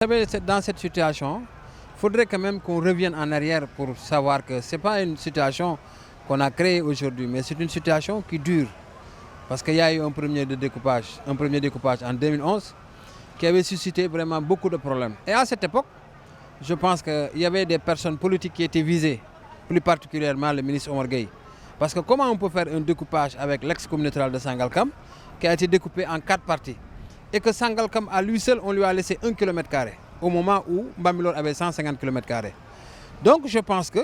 Vous savez, dans cette situation, il faudrait quand même qu'on revienne en arrière pour savoir que ce n'est pas une situation qu'on a créée aujourd'hui, mais c'est une situation qui dure. Parce qu'il y a eu un premier découpage en 2011 qui avait suscité vraiment beaucoup de problèmes. Et à cette époque, je pense qu'il y avait des personnes politiques qui étaient visées, plus particulièrement le ministre Omar Gueye. Parce que comment on peut faire un découpage avec l'ex-communauté rurale de Sangalkam qui a été découpé en 4 parties et que Sangalkam, à lui seul, on lui a laissé 1 km² au moment où Bambilor avait 150 km². Donc je pense que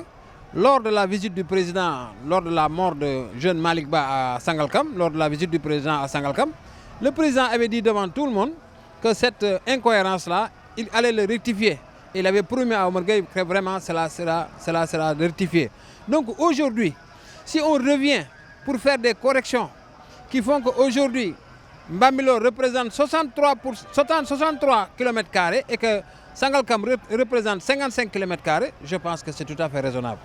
lors de la visite du président, lors de la mort de jeune Malik Ba à Sangalkam, lors de la visite du président à Sangalkam, le président avait dit devant tout le monde que cette incohérence-là, il allait le rectifier. Il avait promis à Omar Gueye que vraiment cela sera rectifié. Donc aujourd'hui, si on revient pour faire des corrections qui font qu'aujourd'hui, Bambilor représente 63 km² et que Sangalkam représente 55 km², je pense que c'est tout à fait raisonnable.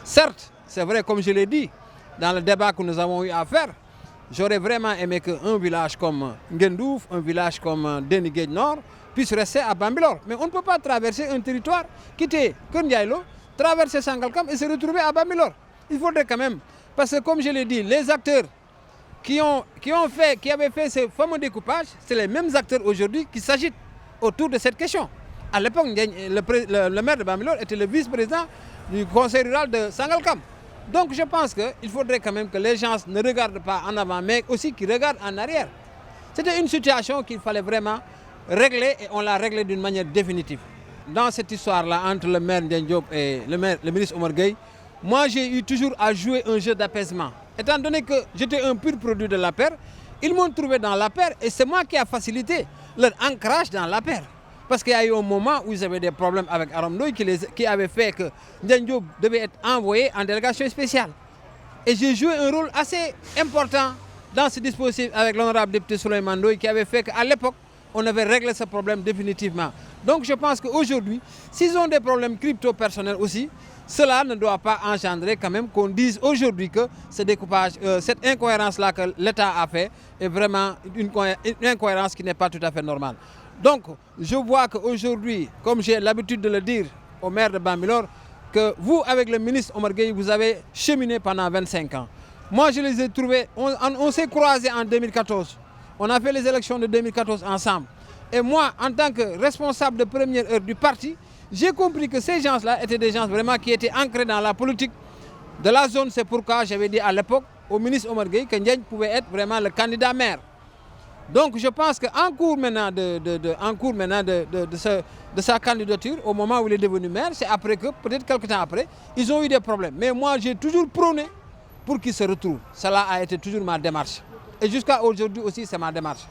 Certes, c'est vrai, comme je l'ai dit, dans le débat que nous avons eu à faire, j'aurais vraiment aimé qu'un village comme Ngendouf, un village comme Deniguej Nord, puisse rester à Bambilor. Mais on ne peut pas traverser un territoire, quitter Kerndiaïlo, traverser Sangalkam et se retrouver à Bambilor. Il faudrait quand même, parce que comme je l'ai dit, les acteurs qui avaient fait ce fameux découpage, c'est les mêmes acteurs aujourd'hui qui s'agitent autour de cette question. À l'époque, le maire de Bambilor était le vice-président du conseil rural de Sangalkam. Donc je pense qu'il faudrait quand même que les gens ne regardent pas en avant, mais aussi qu'ils regardent en arrière. C'était une situation qu'il fallait vraiment régler et on l'a réglée d'une manière définitive. Dans cette histoire-là, entre le maire Ndiaye Diop et le ministre Omar Gueye, moi j'ai eu toujours à jouer un jeu d'apaisement. Étant donné que j'étais un pur produit de l'APR, ils m'ont trouvé dans l'APR et c'est moi qui ai facilité leur ancrage dans l'APR. Parce qu'il y a eu un moment où ils avaient des problèmes avec Aram Ndoye qui avait fait que Ndiaye Diop devait être envoyé en délégation spéciale. Et j'ai joué un rôle assez important dans ce dispositif avec l'honorable député Souleymane Ndoye qui avait fait qu'à l'époque, on avait réglé ce problème définitivement. Donc je pense qu'aujourd'hui, s'ils ont des problèmes crypto-personnels aussi, cela ne doit pas engendrer quand même qu'on dise aujourd'hui que ce découpage, cette incohérence-là que l'État a fait est vraiment une incohérence qui n'est pas tout à fait normale. Donc je vois qu'aujourd'hui, comme j'ai l'habitude de le dire au maire de Bambilor, que vous, avec le ministre Omar Gueye, vous avez cheminé pendant 25 ans. Moi, je les ai trouvés, on s'est croisés en 2014. On a fait les élections de 2014 ensemble. Et moi, en tant que responsable de première heure du parti, j'ai compris que ces gens-là étaient des gens vraiment qui étaient ancrés dans la politique de la zone. C'est pourquoi j'avais dit à l'époque au ministre Omar Gueye que Ndiaye pouvait être vraiment le candidat maire. Donc je pense qu'en cours maintenant de sa candidature, au moment où il est devenu maire, c'est après que, peut-être quelques temps après, ils ont eu des problèmes. Mais moi, j'ai toujours prôné pour qu'il se retrouve. Cela a été toujours ma démarche. Et jusqu'à aujourd'hui aussi, c'est ma démarche.